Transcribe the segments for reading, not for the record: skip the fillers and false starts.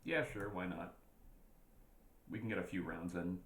Yeah, sure, why not? We can get a few rounds in.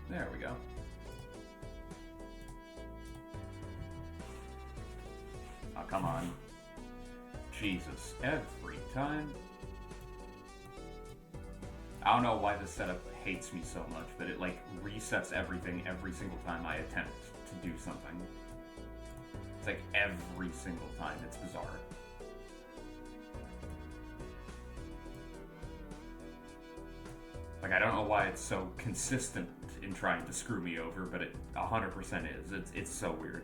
There we go. Oh, come on. Jesus, every time. I don't know why this setup hates me so much, but it like resets everything every single time I attempt to do something. It's like every single time. It's bizarre. Like I don't know why it's so consistent in trying to screw me over, but it 100% is. It's so weird.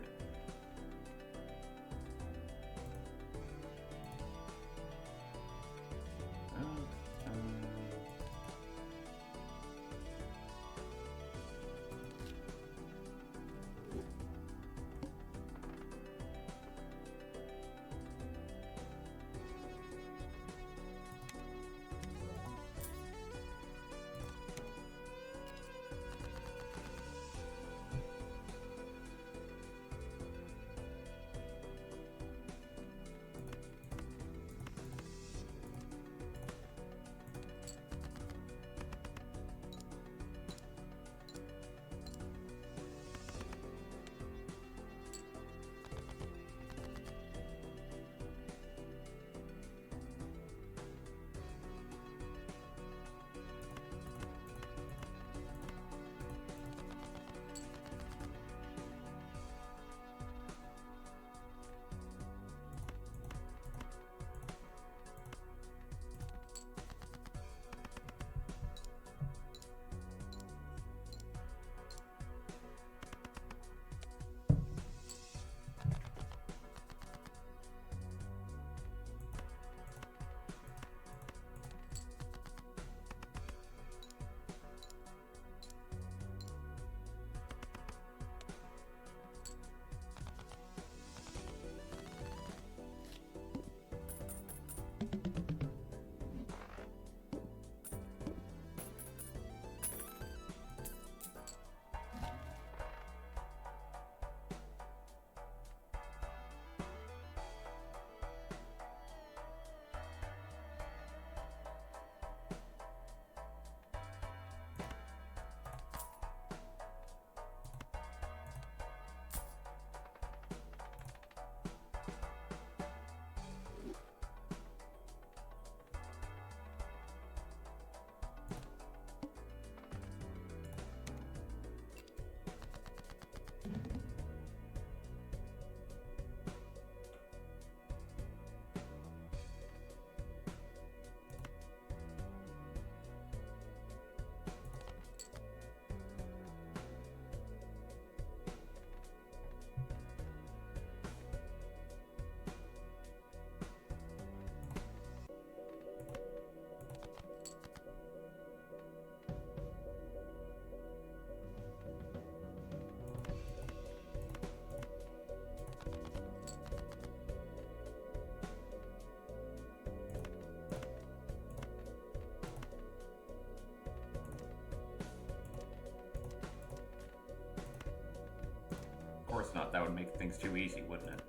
Of course not. That would make things too easy, wouldn't it?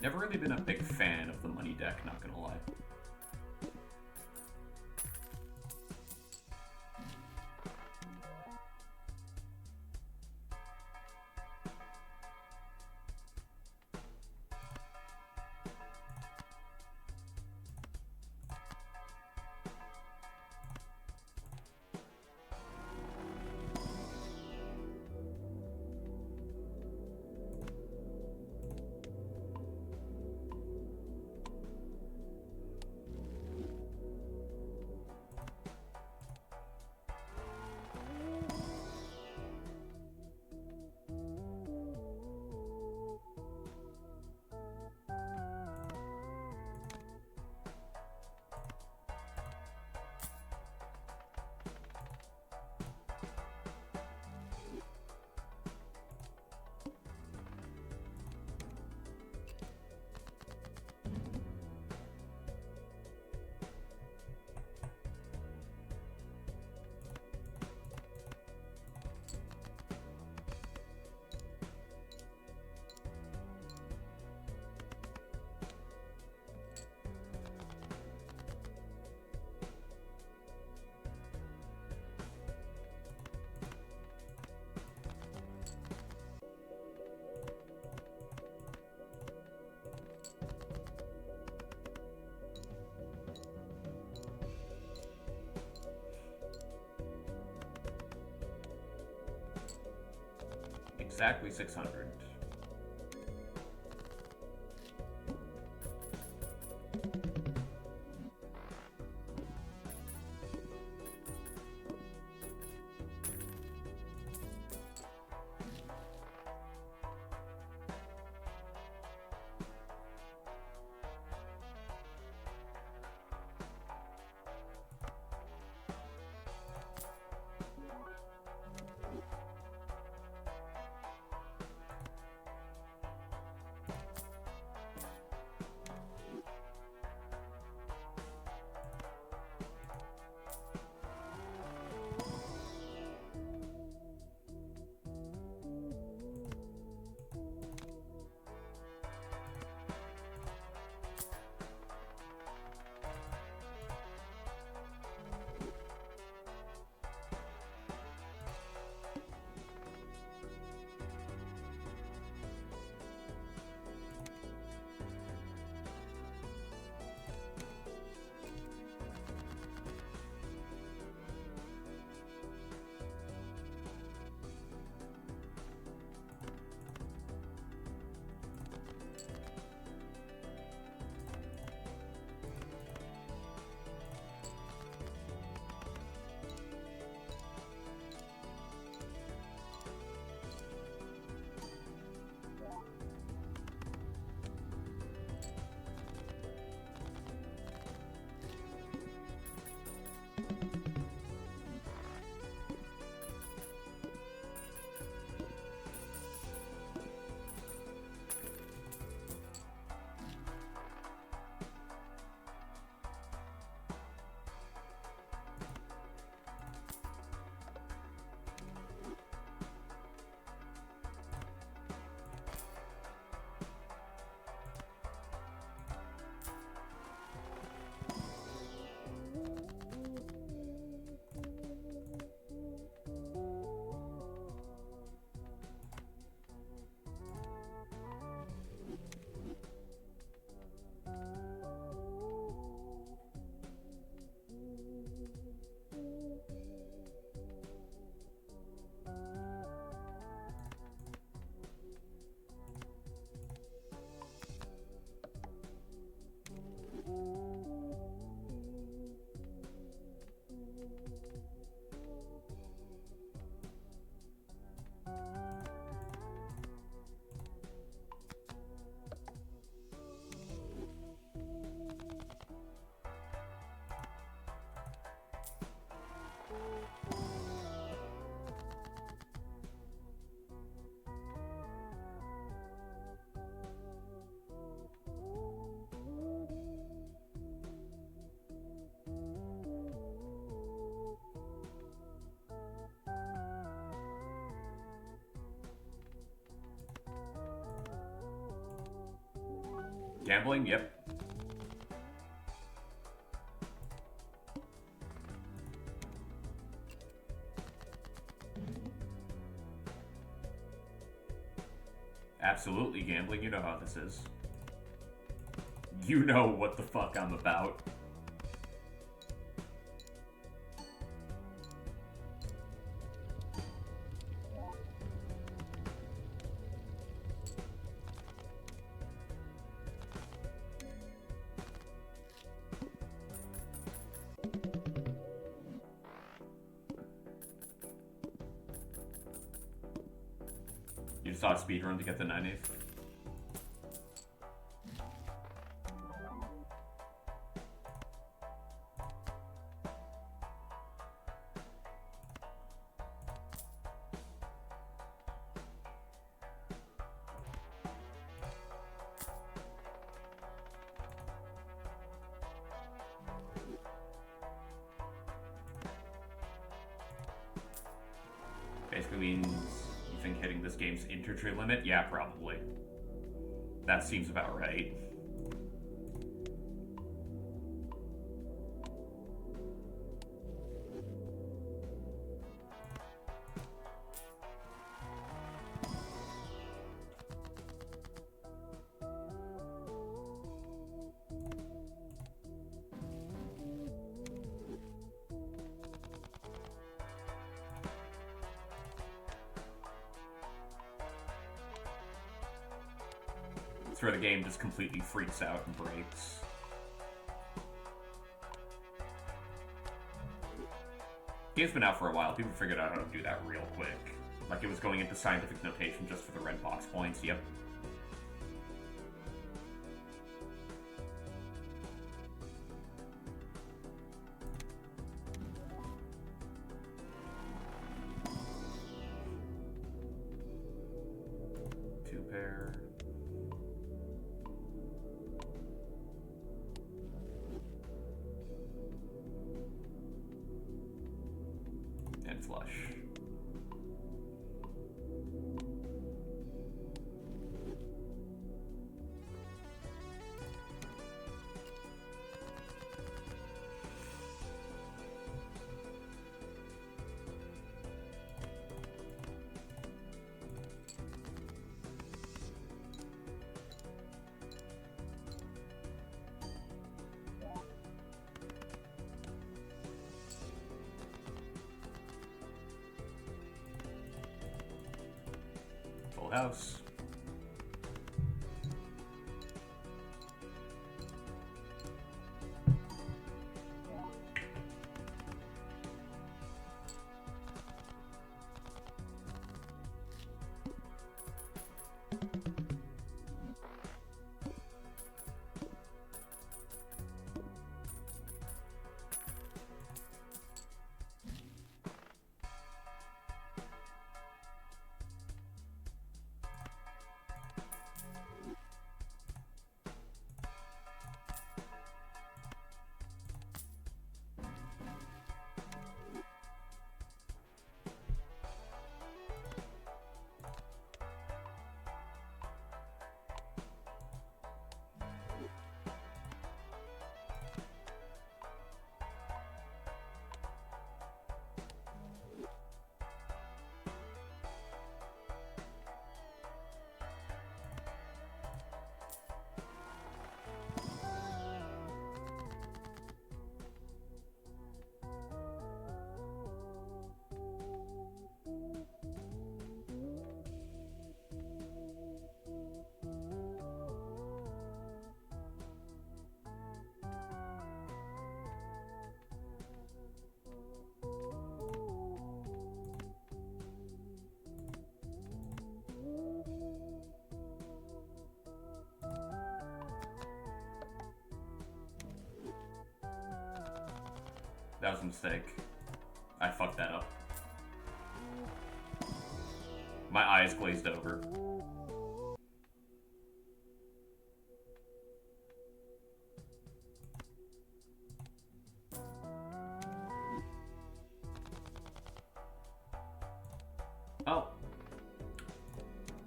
Never really been a big fan of the money deck, not gonna lie. Exactly 600. Gambling? Yep. Absolutely gambling. You know how this is. You know what the fuck I'm about. You just saw a speedrun to get the 90th. Basically means you think hitting this game's inter-tree limit? Yeah, probably. That seems about right. It's where the game just completely freaks out and breaks. Game's been out for a while. People figured out how to do that real quick. Like it was going into scientific notation just for the red box points. Yep. Two pair. And flush. Full house. That was a mistake. I fucked that up. My eyes glazed over. Oh.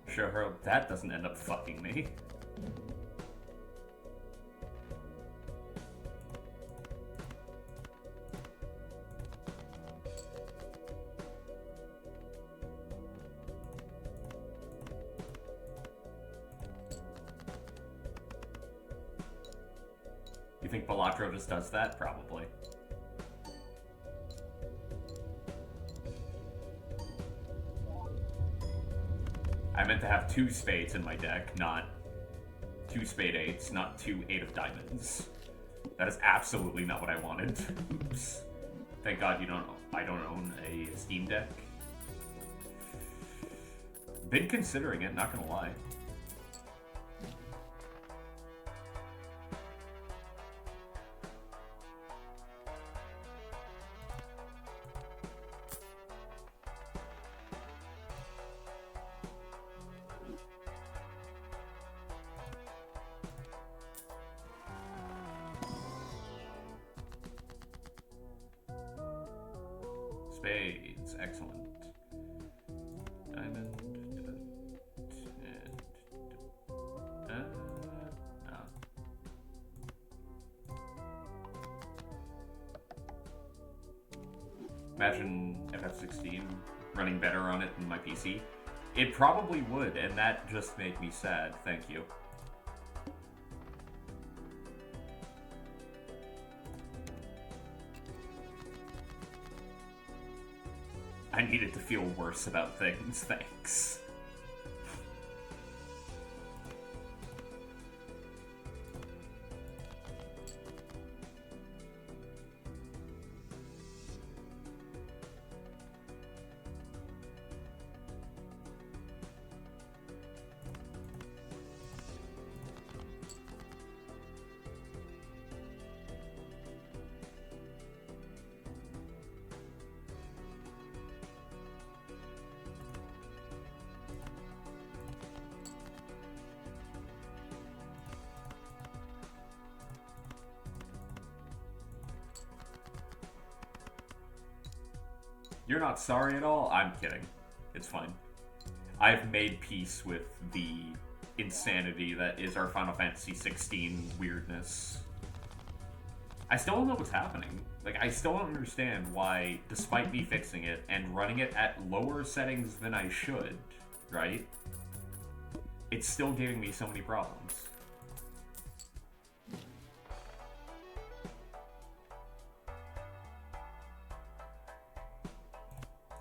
Sure hope that doesn't end up fucking me. think Balatro just does that? Probably. I meant to have 2 spades in my deck, not 2 spade eights, not 2 8 of diamonds. That is absolutely not what I wanted. Oops. Thank God I don't own a Steam Deck. Been considering it, not gonna lie. Spades, excellent. Diamond, and Imagine FF16 running better on it than my PC. It probably would, and that just made me sad. Thank you. I needed to feel worse about things, thanks. You're not sorry at all? I'm kidding. It's fine. I've made peace with the insanity that is our Final Fantasy XVI weirdness. I still don't know what's happening. Like, I still don't understand why, despite me fixing it and running it at lower settings than I should, right? It's still giving me so many problems.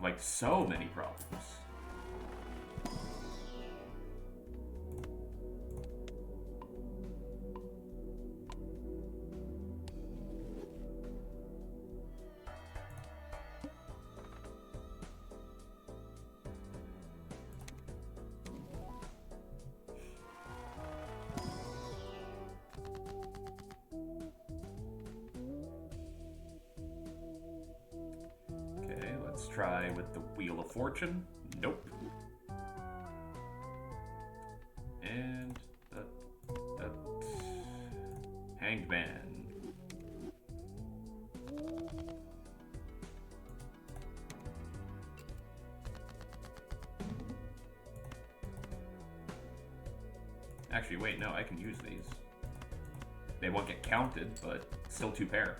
Like, so many problems. Let's try with the Wheel of Fortune. Nope. And Hanged Man. Actually, wait, no, I can use these. They won't get counted, but still 2 pair.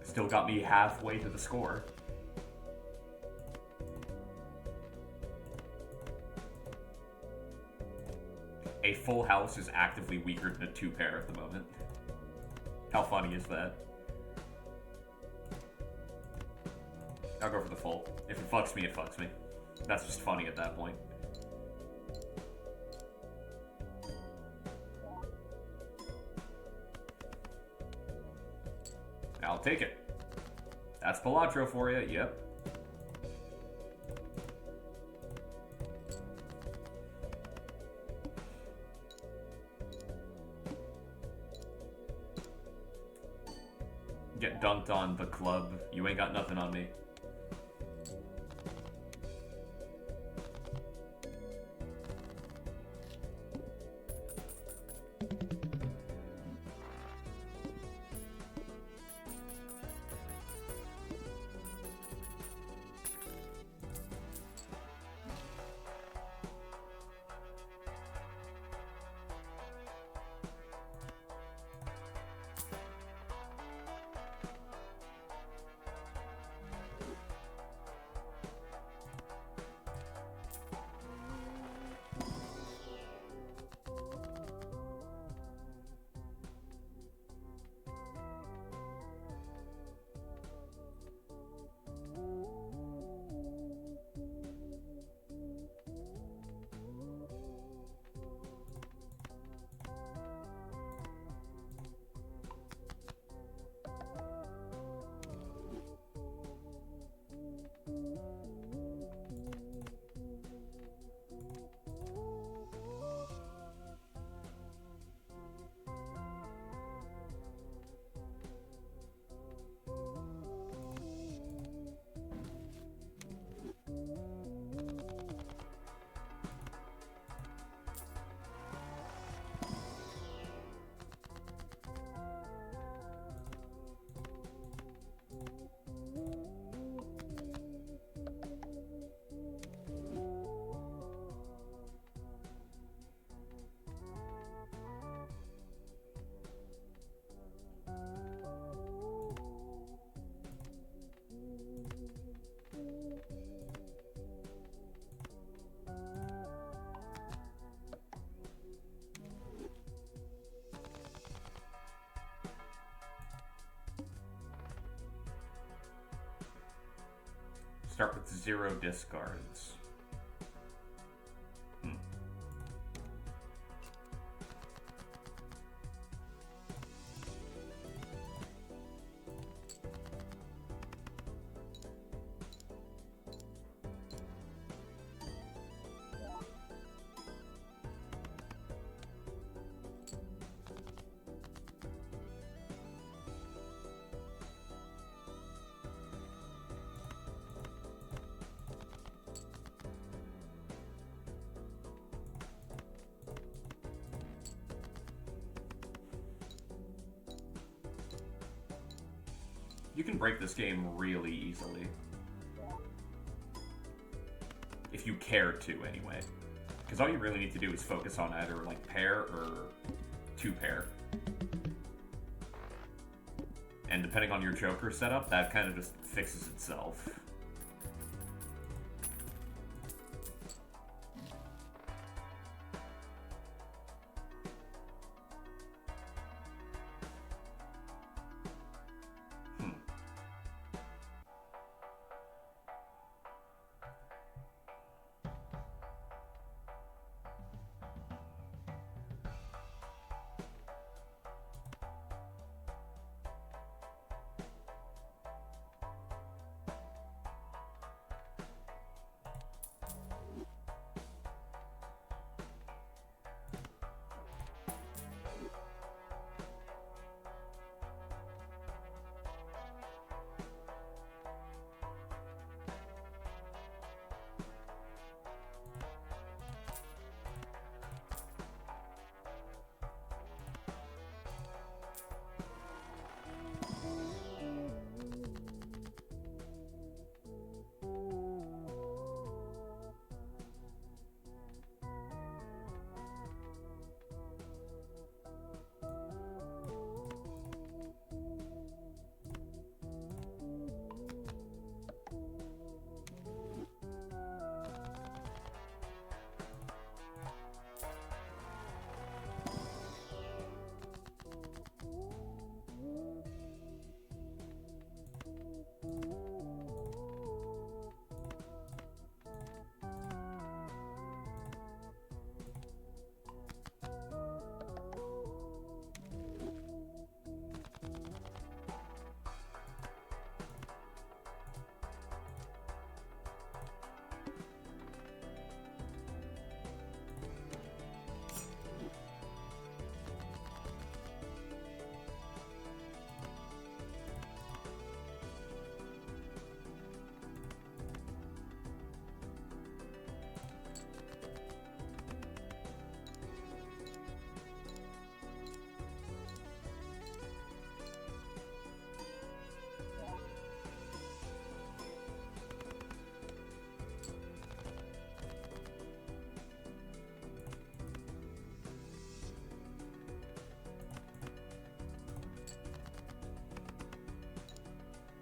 Still got me halfway to the score. A full house is actively weaker than a 2 pair at the moment. How funny is that? I'll go for the full. If it fucks me, it fucks me. That's just funny at that point. I'll take it. That's Balatro for you, yep. Get dunked on the club. You ain't got nothing on me. Start with 0 discards. You can break this game really easily. If you care to, anyway. Because all you really need to do is focus on either, like, pair or 2-pair. And depending on your Joker setup, that kind of just fixes itself.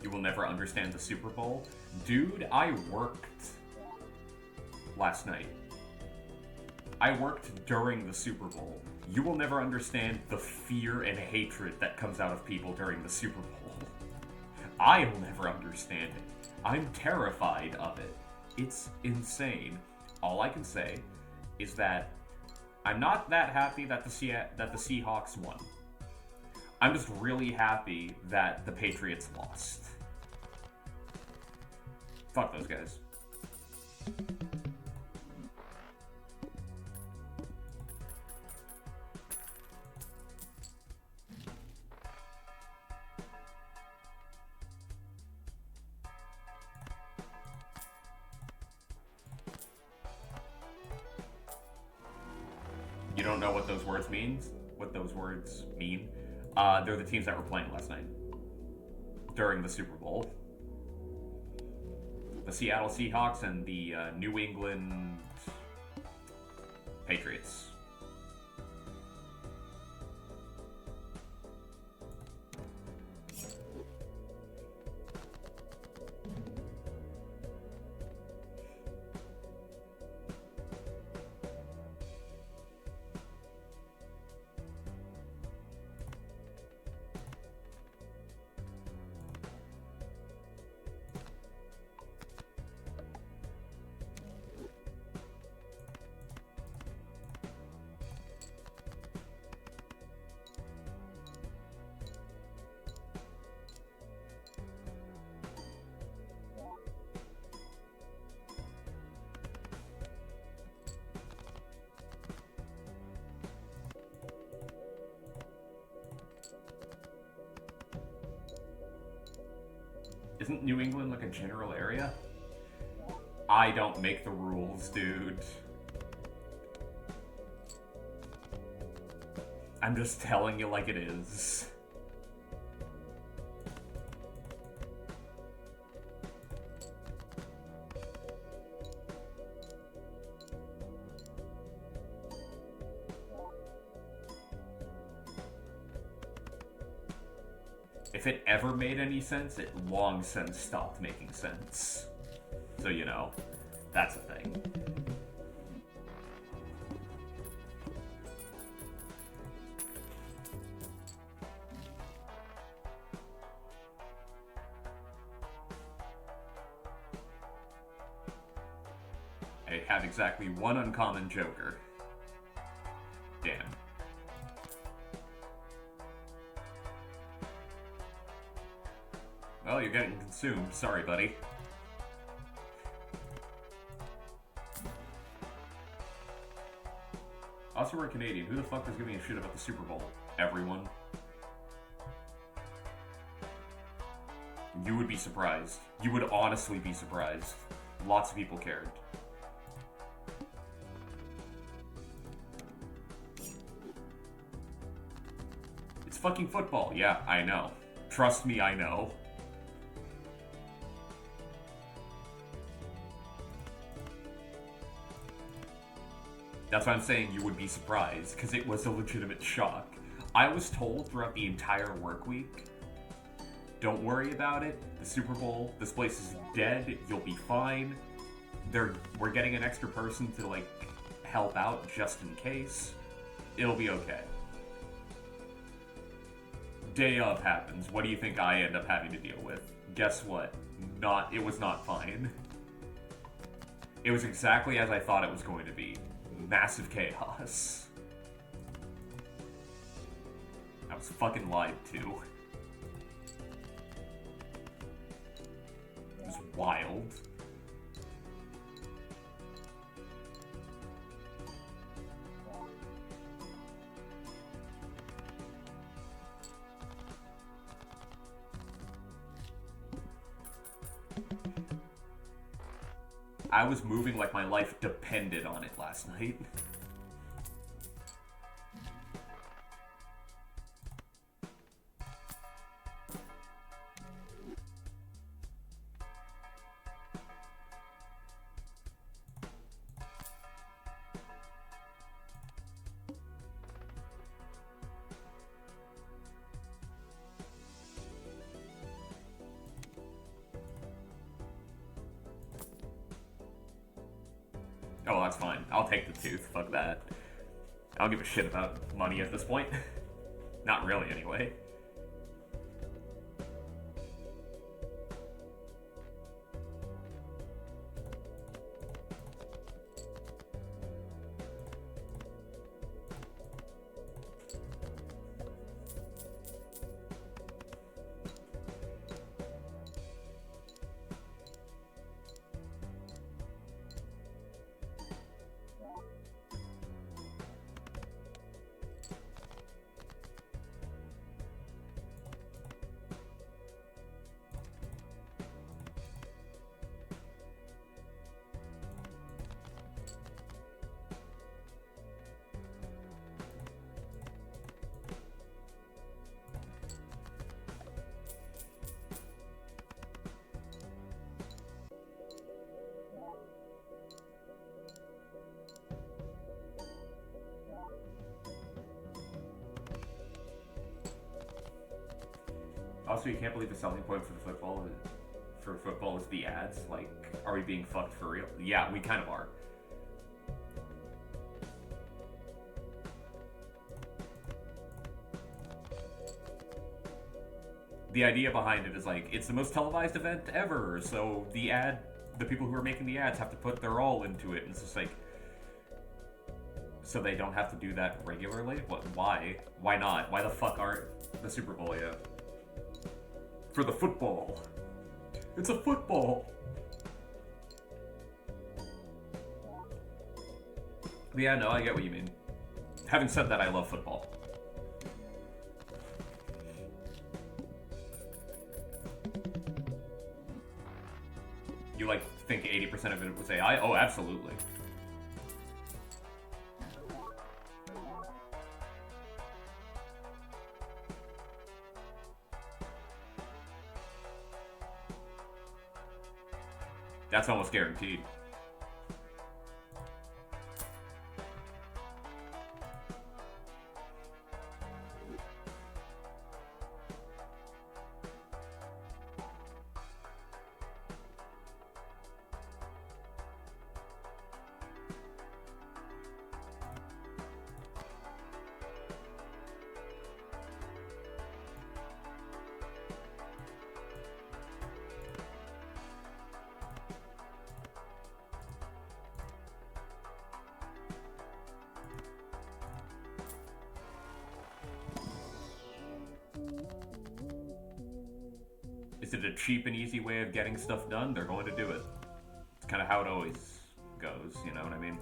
You will never understand the Super Bowl. Dude, I worked last night. I worked during the Super Bowl. You will never understand the fear and hatred that comes out of people during the Super Bowl. I will never understand it. I'm terrified of it. It's insane. All I can say is that I'm not that happy that the Seahawks won. I'm just really happy that the Patriots lost. Fuck those guys. You don't know what those words means? What those words mean? They're the teams that were playing last night during the Super Bowl. The Seattle Seahawks and the New England Patriots. Isn't New England like a general area? I don't make the rules, dude. I'm just telling you like it is. If it ever made any sense, it long since stopped making sense. So, you know, that's a thing. I have exactly one uncommon Joker. Damn. Well, you're getting consumed. Sorry, buddy. Also, we're Canadian. Who the fuck is giving a shit about the Super Bowl? Everyone. You would be surprised. You would honestly be surprised. Lots of people cared. It's fucking football. Yeah, I know. Trust me, I know. That's why I'm saying you would be surprised, because it was a legitimate shock. I was told throughout the entire work week, don't worry about it, the Super Bowl, this place is dead, you'll be fine. We're getting an extra person to, like, help out just in case. It'll be okay. Day of happens. What do you think I end up having to deal with? Guess what? It was not fine. It was exactly as I thought it was going to be. Massive chaos. I was fucking lied to. It was wild. I was moving like my life depended on it last night. Oh, that's fine. I'll take the tooth. Fuck that. I don't give a shit about money at this point. Not really, anyway. Also, you can't believe the selling point for football is the ads. Like, are we being fucked for real? Yeah, we kind of are. The idea behind it is like, it's the most televised event ever, so the people who are making the ads have to put their all into it, and it's just like, so they don't have to do that regularly? What? Why? Why not? Why the fuck aren't the Super Bowl yet? For the football. It's a football. Yeah, no, I get what you mean. Having said that, I love football. you like think 80% of it was AI? Oh, absolutely. That's almost guaranteed. Is it a cheap and easy way of getting stuff done? They're going to do it. It's kind of how it always goes, you know what I mean?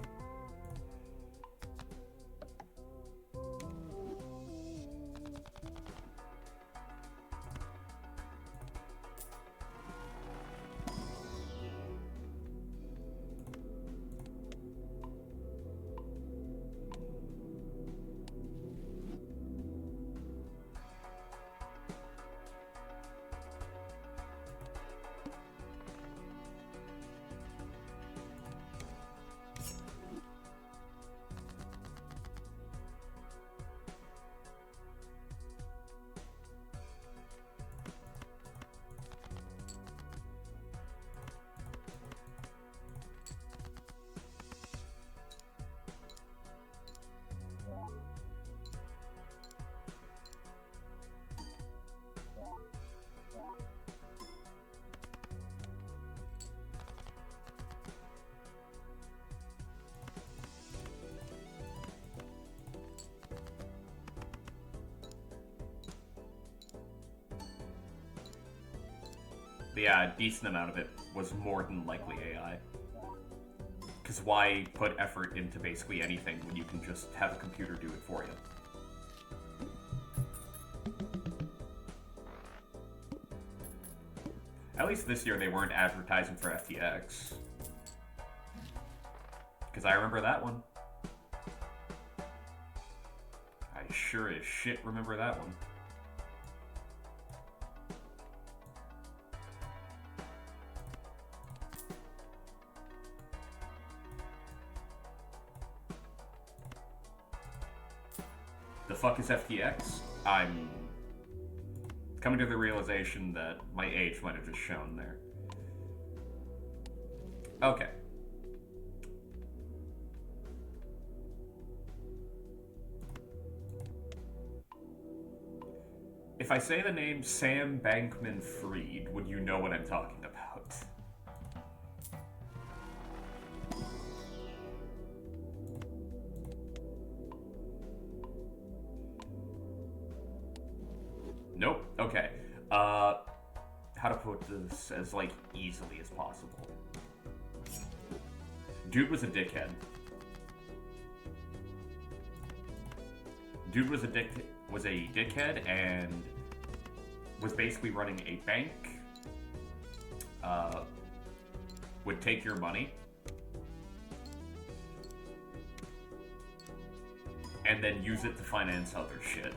Yeah, a decent amount of it was more than likely AI. Because why put effort into basically anything when you can just have a computer do it for you? At least this year they weren't advertising for FTX. Because I remember that one. I sure as shit remember that one. The fuck is FTX? I'm coming to the realization that my age might have just shown there. Okay. If I say the name Sam Bankman-Fried, would you know what I'm talking about? Nope. Okay. How to put this as, like, easily as possible. Dude was a dickhead. Dude was a dickhead and was basically running a bank. Would take your money and then use it to finance other shit.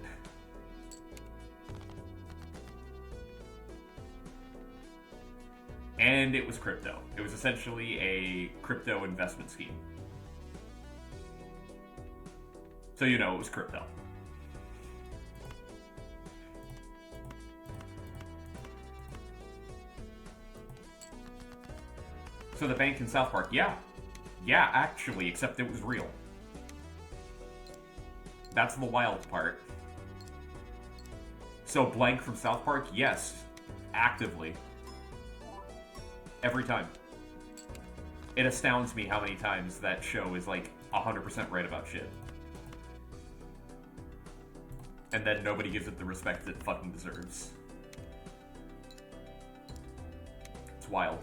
And it was crypto. It was essentially a crypto investment scheme. So you know it was crypto. So the bank in South Park, yeah. Yeah, actually, except it was real. That's the wild part. So blank from South Park, yes. Actively. Every time. It astounds me how many times that show is like 100% right about shit. And then nobody gives it the respect it fucking deserves. It's wild.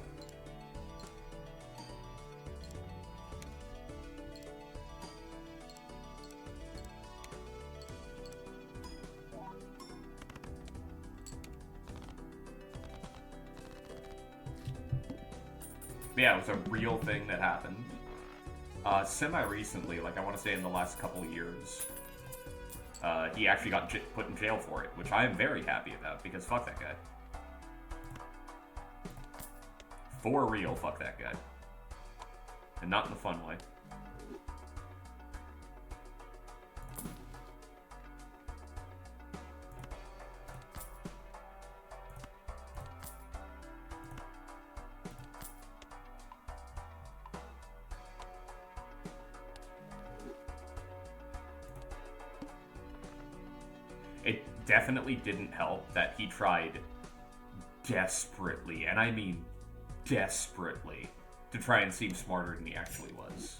Yeah, it was a real thing that happened. Semi-recently, like I want to say in the last couple of years, he actually got put in jail for it, which I am very happy about, because fuck that guy. For real, fuck that guy. And not in the fun way. It definitely didn't help that he tried desperately, and I mean desperately, to try and seem smarter than he actually was.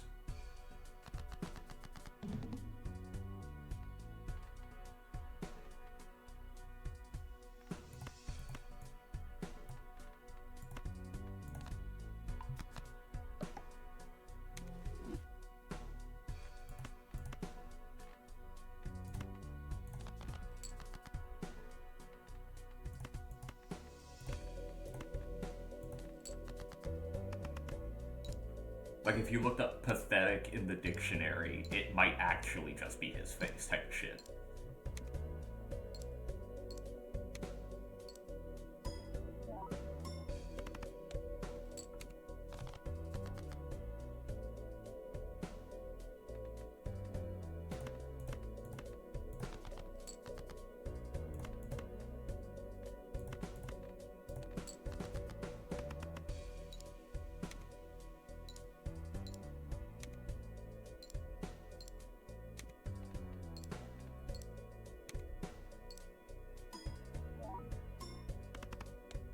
Like, if you looked up pathetic in the dictionary, it might actually just be his face type of shit.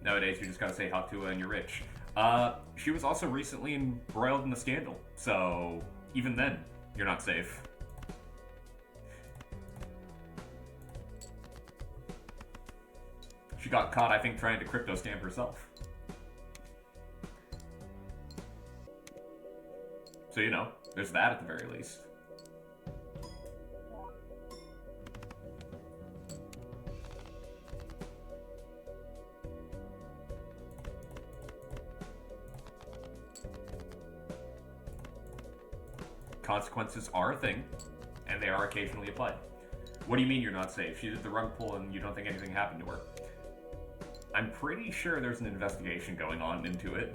Nowadays, you just gotta say Hatua and you're rich. She was also recently embroiled in a scandal, so even then, you're not safe. She got caught, I think, trying to crypto stamp herself. So, you know, there's that at the very least. Consequences are a thing, and they are occasionally applied. What do you mean you're not safe? She did the rug pull and you don't think anything happened to her. I'm pretty sure there's an investigation going on into it.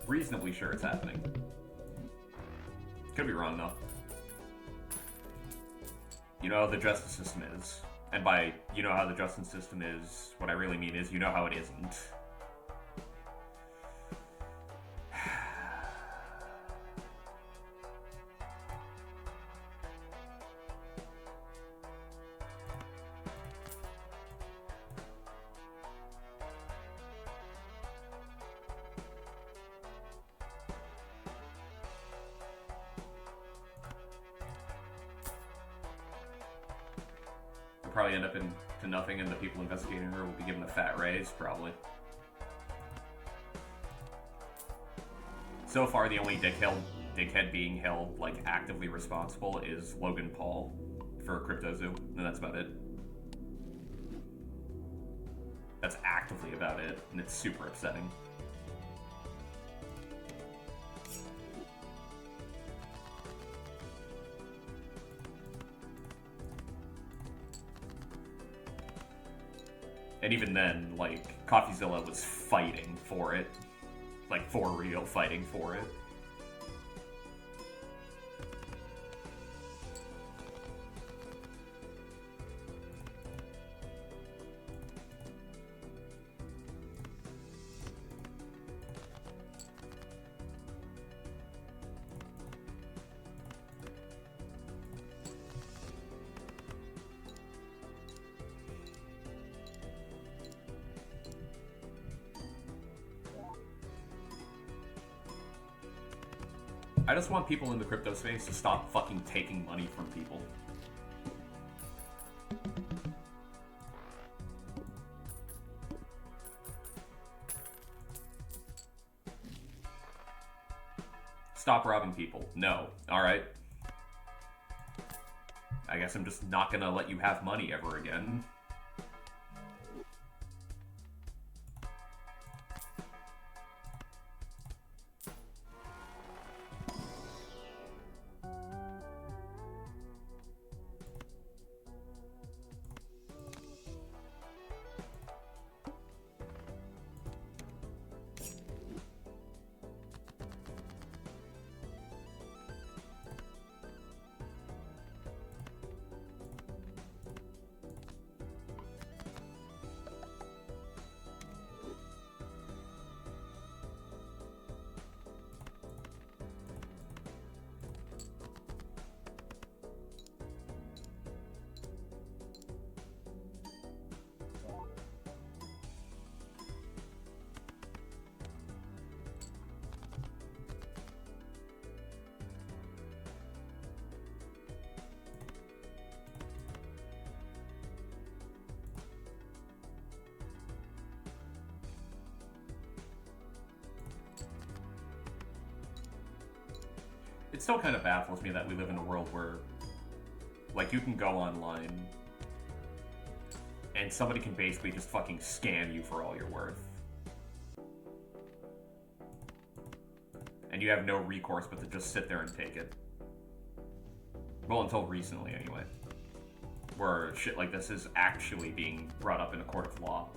Reasonably sure it's happening. Could be wrong though. You know how the justice system is. And by you know how the justice system is, what I really mean is you know how it isn't. Probably end up into nothing, and the people investigating her will be given a fat raise, probably. So far, the only dickhead being held, like, actively responsible is Logan Paul for CryptoZoo, and that's about it. That's actively about it, and it's super upsetting. And even then, like, CoffeeZilla was fighting for it. Like, for real, fighting for it. I just want people in the crypto space to stop fucking taking money from people. Stop robbing people. No. Alright? I guess I'm just not gonna let you have money ever again. It still kind of baffles me that we live in a world where, like, you can go online and somebody can basically just fucking scam you for all you're worth. And you have no recourse but to just sit there and take it. Well, until recently, anyway. Where shit like this is actually being brought up in a court of law.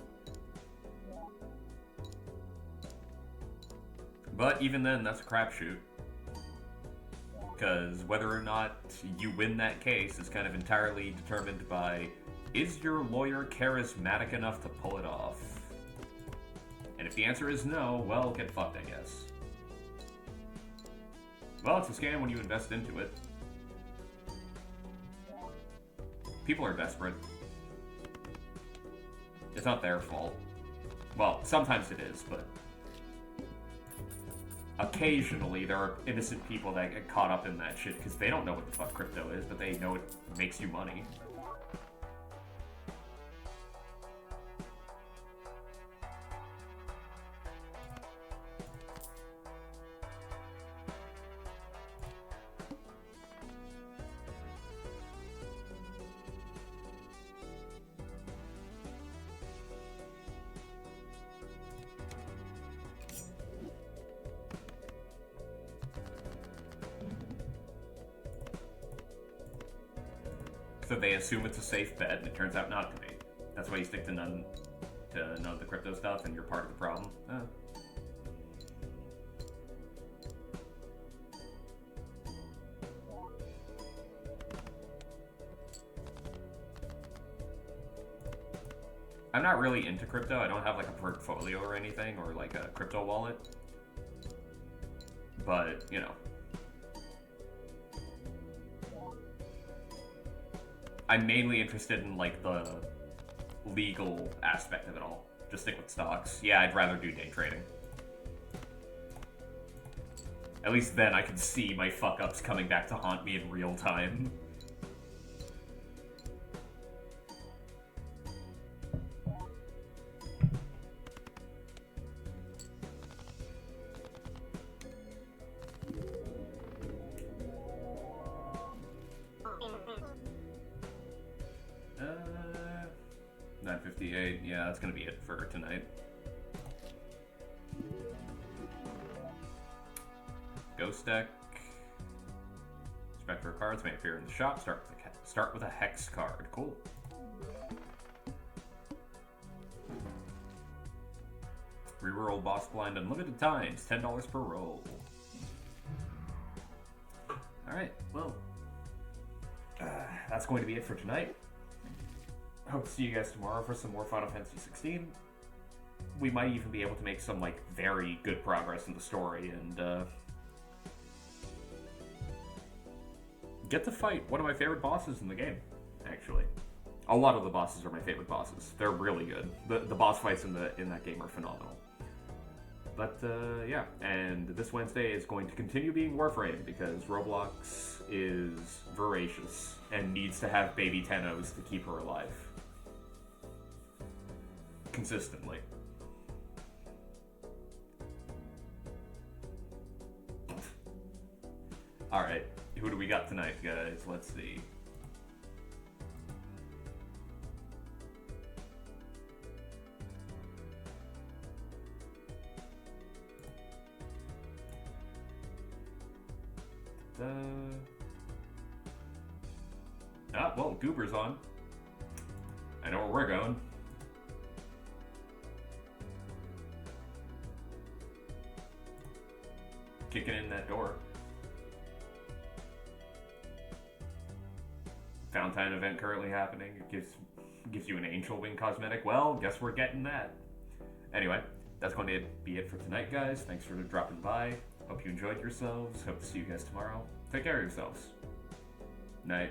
But even then, that's a crapshoot. Because whether or not you win that case is kind of entirely determined by, is your lawyer charismatic enough to pull it off? And if the answer is no, well, get fucked, I guess. Well, it's a scam when you invest into it. People are desperate. It's not their fault. Well, sometimes it is, but occasionally there are innocent people that get caught up in that shit because they don't know what the fuck crypto is, but they know it makes you money. So they assume it's a safe bet, and it turns out not to be. That's why you stick to none of the crypto stuff, and you're part of the problem. I'm not really into crypto. I don't have like a portfolio or anything, or like a crypto wallet. But, you know. I'm mainly interested in, like, the legal aspect of it all. Just stick with stocks. Yeah, I'd rather do day trading. At least then I can see my fuck-ups coming back to haunt me in real time. $9.58, yeah, that's gonna be it for tonight. Ghost deck. Spectral cards may appear in the shop. Start with a hex card. Cool. Reroll boss blind unlimited times. $10 per roll. Alright, well. That's going to be it for tonight. Hope to see you guys tomorrow for some more Final Fantasy 16. We might even be able to make some, like, very good progress in the story and, get to fight one of my favorite bosses in the game, actually. A lot of the bosses are my favorite bosses. They're really good. The boss fights in that game are phenomenal. But, yeah. And this Wednesday is going to continue being Warframe because Roblox is voracious and needs to have baby Tennos to keep her alive. Consistently. Alright, who do we got tonight, guys? Let's see. Ah, well, Goober's on. I know where we're going. Kicking in that door. Valentine event currently happening. It gives you an angel wing cosmetic. Well, guess we're getting that. Anyway, that's going to be it for tonight, guys. Thanks for dropping by. Hope you enjoyed yourselves. Hope to see you guys tomorrow. Take care of yourselves. Night.